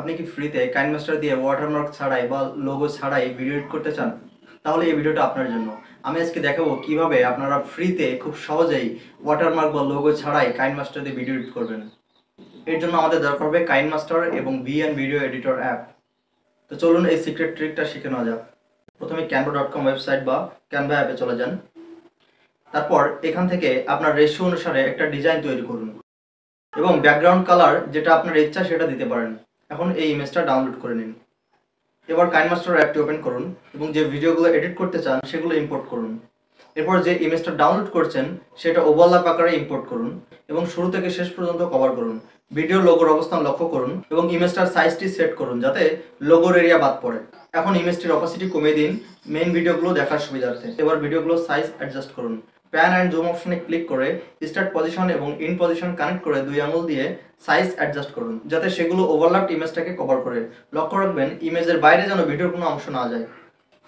আপনি কি ফ্রিতে কাইনমাস্টার দিয়ে ওয়াটারমার্ক ছাড়াই বা লোগো ছাড়াই ভিডিও এডিট করতে চান? তাহলে এই ভিডিওটা আপনার জন্য। আমি আজকে দেখাবো কিভাবে আপনারা ফ্রিতে খুব সহজেই ওয়াটারমার্ক বা লোগো ছাড়াই কাইনমাস্টার দিয়ে ভিডিও এডিট করবেন। এর জন্য আমাদের দরকার হবে কাইনমাস্টার এবং ভিএন ভিডিও এডিটর অ্যাপ। তো চলুন এই সিক্রেট ট্রিকটা শিখে নেওয়া যাক। প্রথমে canva.com ওয়েবসাইট বা ক্যানভা অ্যাপে চলে যান। তারপর এখান থেকে আপনার রেশিও অনুসারে একটা ডিজাইন তৈরি করুন এবং ব্যাকগ্রাউন্ড কালার যেটা আপনার ইচ্ছা সেটা দিতে পারেন। এখন এই ইমেজটা ডাউনলোড করে নিন। এবার কাইনমাস্টার অ্যাপটি ওপেন করুন এবং যে ভিডিওগুলো এডিট করতে চান সেগুলো ইম্পোর্ট করুন। এরপর যে ইমেজটা ডাউনলোড করছেন সেটা ওভারল্যাপ আকারে ইম্পোর্ট করুন এবং শুরু থেকে শেষ পর্যন্ত কভার করুন। ভিডিও লোগোর অবস্থান লক্ষ্য করুন এবং ইমেজটার সাইজটি সেট করুন যাতে লোগোর এরিয়া বাদ পড়ে। এখন ইমেজটির অপাসিটি কমিয়ে দিন মেইন ভিডিওগুলো দেখার সুবিধার্থে। এবার ভিডিওগুলোর সাইজ অ্যাডজাস্ট করুন। প্যান অ্যান্ড জুম অপশনে ক্লিক করে স্টার্ট পজিশন এবং ইন পজিশন কানেক্ট করে দুই আঙুল দিয়ে সাইজ অ্যাডজাস্ট করুন যাতে সেগুলো ওভারল্যাপড ইমেজটাকে কভার করে। লক্ষ্য রাখবেন ইমেজের বাইরে যেন ভিডিওর কোনো অংশ না যায়।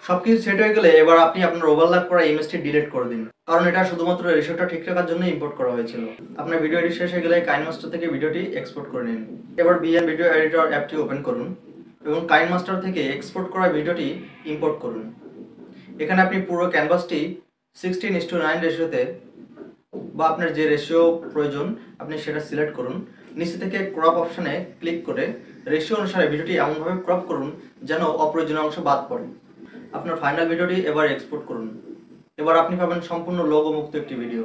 সবকিছু সেট হয়ে গেলে এবার আপনি আপনার ওভারল্যাপ করা ইমেজটি ডিলিট করে দিন, কারণ এটা শুধুমাত্র রেশিওটা ঠিক রাখার জন্য ইম্পোর্ট করা হয়েছিল। আপনার ভিডিও এডিট শেষ হয়ে গেলে কাইনমাস্টার থেকে ভিডিওটি এক্সপোর্ট করে নিন। এবার ভিএন ভিডিও এডিটর অ্যাপটি ওপেন করুন এবং কাইনমাস্টার থেকে এক্সপোর্ট করা ভিডিওটি ইম্পোর্ট করুন। এখানে আপনি পুরো ক্যানভাসটি 16:9 রেশিওতে বা আপনার যে রেশিও প্রয়োজন আপনি সেটা সিলেক্ট করুন। নিচে থেকে ক্রপ অপশনে ক্লিক করে রেশিও অনুসারে ভিডিওটি এমনভাবে ক্রপ করুন যেন অপ্রয়োজনীয় অংশ বাদ পড়ে। আপনার ফাইনাল ভিডিওটি এবার এক্সপোর্ট করুন। এবার আপনি পাবেন সম্পূর্ণ লোগো মুক্ত একটি ভিডিও।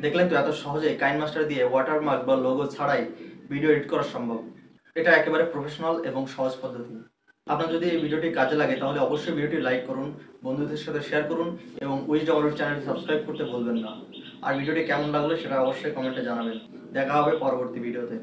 দেখলেন তো এত সহজে কাইনমাস্টার দিয়ে ওয়াটারমার্ক বা লোগো ছাড়াই ভিডিও এডিট করা সম্ভব। এটা একেবারে প্রফেশনাল এবং সহজ পদ্ধতি। আপনার যদি এই ভিডিওটি কাজে লাগে তাহলে অবশ্যই ভিডিওটি লাইক করুন, বন্ধুদের সাথে শেয়ার করুন এবং উইজডম অলরেডি চ্যানেলটি সাবস্ক্রাইব করতে ভুলবেন না। আর ভিডিওটি কেমন লাগলো সেটা অবশ্যই কমেন্টে জানাবেন। দেখা হবে পরবর্তী ভিডিওতে।